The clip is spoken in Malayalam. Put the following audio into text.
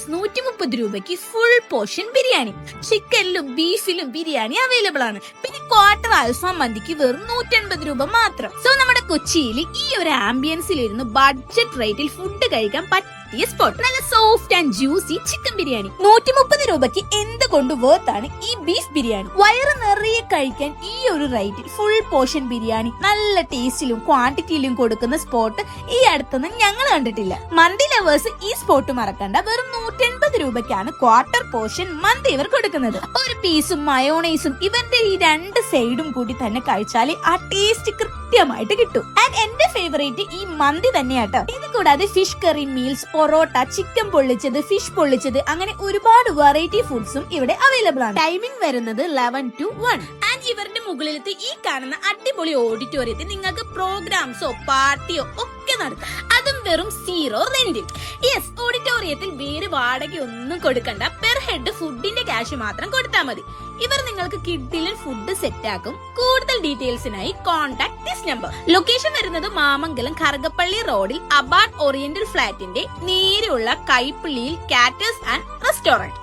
₹130 ഫുൾ പോർഷൻ ബിരിയാണി. ചിക്കനിലും ബീഫിലും ബിരിയാണി അവൈലബിൾ ആണ്. പിന്നെ ക്വാർട്ടർ അൽഫാം മന്തിക്ക് വെറും ₹180 മാത്രം. സോ നമ്മുടെ കൊച്ചിയിൽ ഈ ഒരു ആംബിയൻസിലിരുന്ന് ബഡ്ജറ്റ് റേറ്റിൽ ഫുഡ് കഴിക്കാൻ പറ്റിയ സ്പോട്ട്. നല്ല soft and juicy chicken biryani. ₹130 എന്തുകൊണ്ട് വേർത്താണ് ഈ ബീഫ് ബിരിയാണി. വയറ് നിറയെ കഴിക്കാൻ ഈ ഒരു റേറ്റിൽ ഫുൾ പോർഷൻ ബിരിയാണി നല്ല ടേസ്റ്റിലും ക്വാണ്ടിറ്റിയിലും കൊടുക്കുന്ന സ്പോട്ട് ഈ അടുത്തൊന്നും ഞങ്ങൾ കണ്ടിട്ടില്ല. മന്തി ലവേഴ്സ് ഈ സ്പോട്ട് മറക്കണ്ട. വെറും ₹180 ക്വാർട്ടർ പോർഷൻ മന്തി ഇവർ കൊടുക്കുന്നത്. ഒരു പീസും മയോണൈസും ഇവന്റെ ഈ രണ്ട് സൈഡും കൂടി തന്നെ കഴിച്ചാൽ ആ ടേസ്റ്റ് കൃത്യമായിട്ട് കിട്ടും. ആൻഡ് എന്റെ ഫേവറേറ്റ് ഈ മന്തി തന്നെയാട്ടോ. ഇത് കൂടാതെ fish curry meals, parotta, chicken പൊള്ളിച്ചത്, ഫിഷ് പൊള്ളിച്ചത്, അങ്ങനെ ഒരുപാട് വെറൈറ്റി ഫുഡ്സും ഇവിടെ അവൈലബിൾ ആണ്. ടൈമിംഗ് വരുന്നത് 11 to 1. ആൻഡ് ഇവരുടെ മുകളിലത്തെ ഈ കാണുന്ന അടിപൊളി ഓഡിറ്റോറിയത്തിൽ നിങ്ങൾക്ക് പ്രോഗ്രാംസോ പാർട്ടിയോ ഒക്കെ നടത്താം. അതും വെറും 0 റെന്റിൽ. യെസ്, ഓഡിറ്റോറിയത്തിൽ വേറെ വാടക ഒന്നും കൊടുക്കണ്ട. പെർ ഹെഡ് ഫുഡിന്റെ ക്യാഷ് മാത്രം കൊടുത്താൽ മതി. ഇവർ നിങ്ങൾക്ക് കിഡിലിൽ ഫുഡ് സെറ്റ് ആക്കും. കൂടുതൽ ഡീറ്റെയിൽസിനായി കോൺടാക്ട് ദിസ് നമ്പർ. ലൊക്കേഷൻ വരുന്നത് മാമംഗലം കറുകപ്പള്ളി റോഡിൽ അബാർഡ് ഓറിയന്റൽ ഫ്ലാറ്റിന്റെ നേരെയുള്ള കൈപ്പിള്ളിയിൽ കാറ്റേഴ്സ് ആൻഡ് റെസ്റ്റോറന്റ്.